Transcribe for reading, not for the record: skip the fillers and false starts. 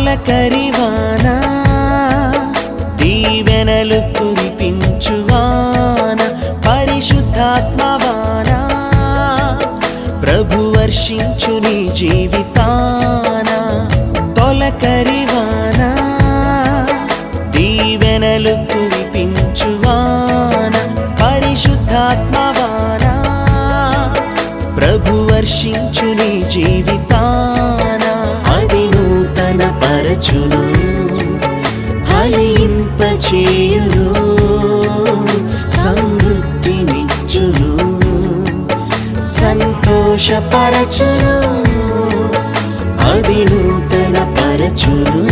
తొలకరివాన దీవెనలు కురిపించువాన పరిశుద్ధాత్మవాన ప్రభు వర్షించు నీ జీవితాన తొలకరివాన దీవెనలు కురిపించువాన పరిశుద్ధాత్మవాన ప్రభు వర్షించు నీ జీవితాన అది నూతన పరచును ఫలింపచేయును సమృద్ధినిచ్చును సంతోషపరచును అది నూతన పరచును